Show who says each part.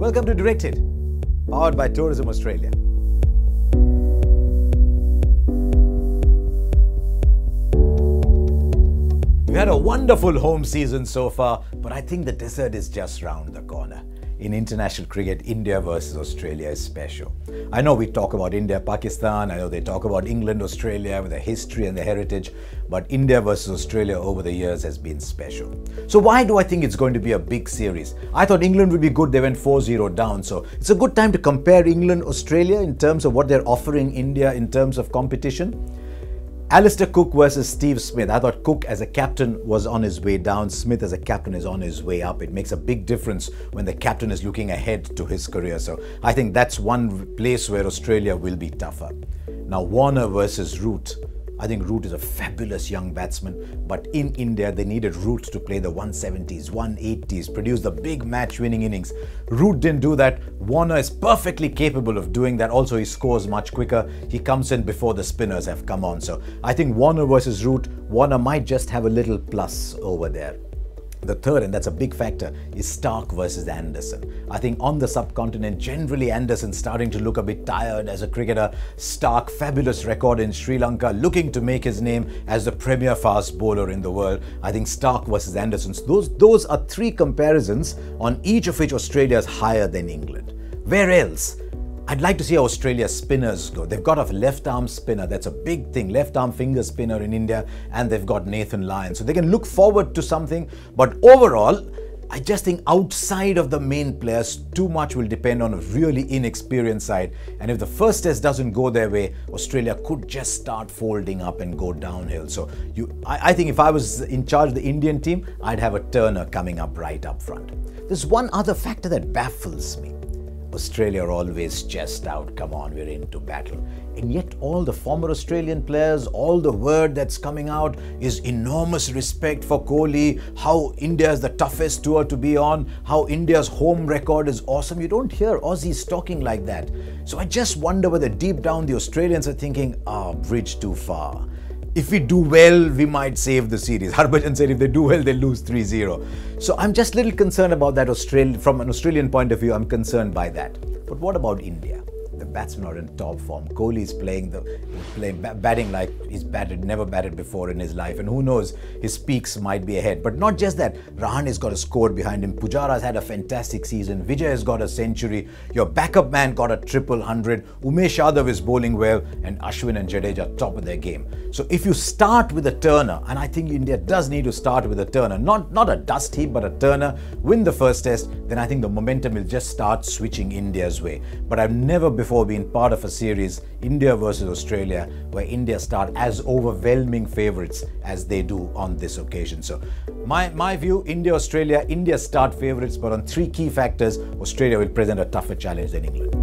Speaker 1: Welcome to Directed, powered by Tourism Australia. We've had a wonderful home season so far, but I think the dessert is just round the corner. In international cricket, India versus Australia is special. I know we talk about India, Pakistan, I know they talk about England, Australia with their history and their heritage, but India versus Australia over the years has been special. So why do I think it's going to be a big series? I thought England would be good, they went 4-0 down, so it's a good time to compare England, Australia in terms of what they're offering India in terms of competition. Alistair Cook versus Steve Smith. I thought Cook as a captain was on his way down. Smith as a captain is on his way up. It makes a big difference when the captain is looking ahead to his career. So I think that's one place where Australia will be tougher. Now Warner versus Root. I think Root is a fabulous young batsman, but in India they needed Root to play the 170s, 180s, produce the big match-winning innings. Root didn't do that. Warner is perfectly capable of doing that. Also, he scores much quicker. He comes in before the spinners have come on. So I think Warner versus Root, Warner might just have a little plus over there. The third, and that's a big factor, is Stark versus Anderson. I think on the subcontinent, generally Anderson's starting to look a bit tired as a cricketer. Stark, fabulous record in Sri Lanka, looking to make his name as the premier fast bowler in the world. I think Stark versus Anderson. Those are three comparisons on each of which Australia is higher than England. Where else? I'd like to see how Australia's spinners go. They've got a left-arm spinner. That's a big thing. Left-arm finger spinner in India. And they've got Nathan Lyon. So they can look forward to something. But overall, I just think outside of the main players, too much will depend on a really inexperienced side. And if the first test doesn't go their way, Australia could just start folding up and go downhill. So I think if I was in charge of the Indian team, I'd have a Turner coming up right up front. There's one other factor that baffles me. Australia are always chest out, come on, we're into battle. And yet all the former Australian players, all the word that's coming out is enormous respect for Kohli, how India is the toughest tour to be on, how India's home record is awesome. You don't hear Aussies talking like that. So I just wonder whether deep down the Australians are thinking, bridge too far. If we do well, we might save the series. Harbhajan said if they do well, they lose 3-0. So I'm just a little concerned about that. From an Australian point of view, I'm concerned by that. But what about India? The batsmen are in top form. Kohli is batting like he's never batted before in his life. And who knows, his peaks might be ahead. But not just that, Rahane has got a score behind him. Pujara's had a fantastic season. Vijay has got a century. Your backup man got a triple 100. Umesh Yadav is bowling well. And Ashwin and Jadeja top of their game. So if you start with a Turner, and I think India does need to start with a Turner, not a dust heap, but a Turner, win the first test, then I think the momentum will just start switching India's way. But I've never before been part of a series, India versus Australia, where India start as overwhelming favourites as they do on this occasion. So my view, India, Australia, India start favourites, but on three key factors, Australia will present a tougher challenge than England.